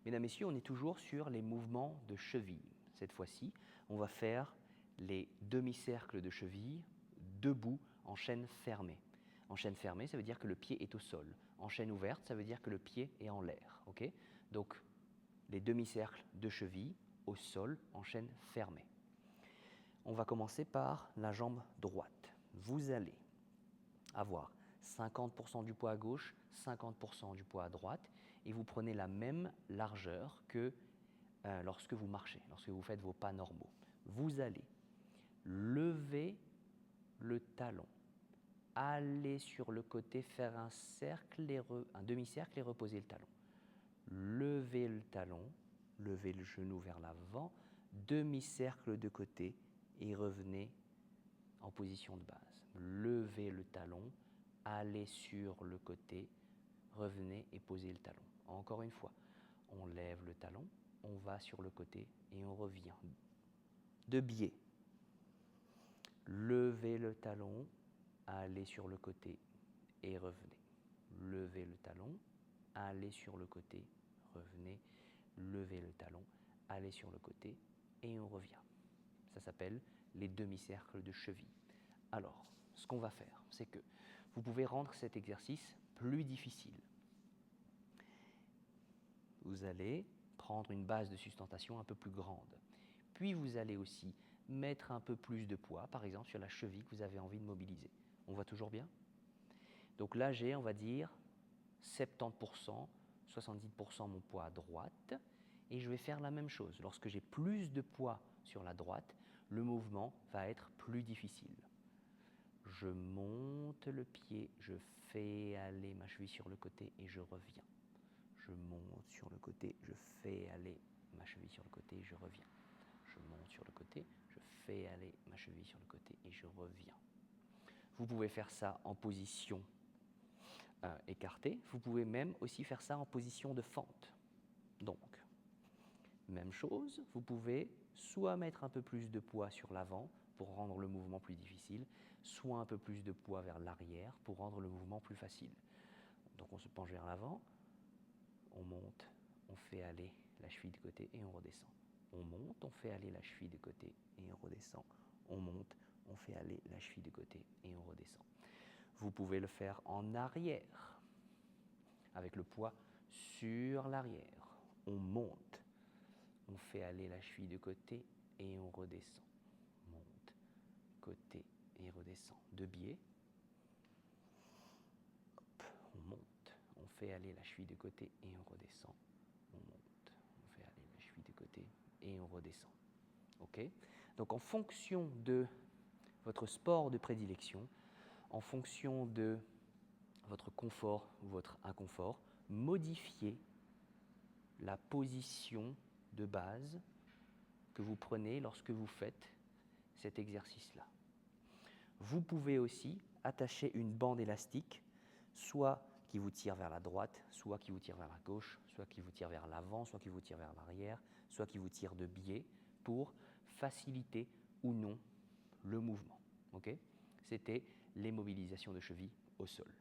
Mesdames, Messieurs, on est toujours sur les mouvements de cheville. Cette fois-ci, on va faire les demi-cercles de cheville debout en chaîne fermée. En chaîne fermée, ça veut dire que le pied est au sol. En chaîne ouverte, ça veut dire que le pied est en l'air. Okay? Donc, les demi-cercles de cheville au sol en chaîne fermée. On va commencer par la jambe droite. Vous allez avoir 50% du poids à gauche, 50% du poids à droite, et vous prenez la même largeur que lorsque vous marchez, lorsque vous faites vos pas normaux. Vous allez lever le talon, aller sur le côté, faire un demi-cercle et reposer le talon. Levez le talon, levez le genou vers l'avant, demi-cercle de côté et revenez en position de base. Levez le talon, allez sur le côté, revenez et posez le talon. Encore une fois, on lève le talon, on va sur le côté et on revient. De biais. Levez le talon, allez sur le côté et revenez. Levez le talon, allez sur le côté, revenez. Levez le talon, allez sur le côté et on revient. Ça s'appelle les demi-cercles de cheville. Alors, ce qu'on va faire, c'est que vous pouvez rendre cet exercice plus difficile. Vous allez prendre une base de sustentation un peu plus grande. Puis vous allez aussi mettre un peu plus de poids, par exemple sur la cheville que vous avez envie de mobiliser. On voit toujours bien? Donc là, j'ai, on va dire, 70%, 70% mon poids à droite. Et je vais faire la même chose. Lorsque j'ai plus de poids sur la droite, le mouvement va être plus difficile. Je monte le pied, je fais aller ma cheville sur le côté et je reviens. Je monte sur le côté, je fais aller ma cheville sur le côté et je reviens. Je monte sur le côté, je fais aller ma cheville sur le côté et je reviens. Vous pouvez faire ça en position écartée. Vous pouvez même aussi faire ça en position de fente. Donc, même chose, vous pouvez soit mettre un peu plus de poids sur l'avant pour rendre le mouvement plus difficile, soit un peu plus de poids vers l'arrière pour rendre le mouvement plus facile. Donc on se penche vers l'avant, on monte, on fait aller la cheville de côté et on redescend. On monte, on fait aller la cheville de côté et on redescend. On monte, on fait aller la cheville de côté et on redescend. Vous pouvez le faire en arrière, avec le poids sur l'arrière. On monte, on fait aller la cheville de côté et on redescend. Monte, côté et redescend. De biais. Hop, on monte, on fait aller la cheville de côté et on redescend. On monte, on fait aller la cheville de côté et on redescend. Ok? Donc en fonction de votre sport de prédilection, en fonction de votre confort ou votre inconfort, modifiez la position de base que vous prenez lorsque vous faites cet exercice-là. Vous pouvez aussi attacher une bande élastique, soit qui vous tire vers la droite, soit qui vous tire vers la gauche, soit qui vous tire vers l'avant, soit qui vous tire vers l'arrière, soit qui vous tire de biais pour faciliter ou non le mouvement. Okay? C'était les mobilisations de cheville au sol.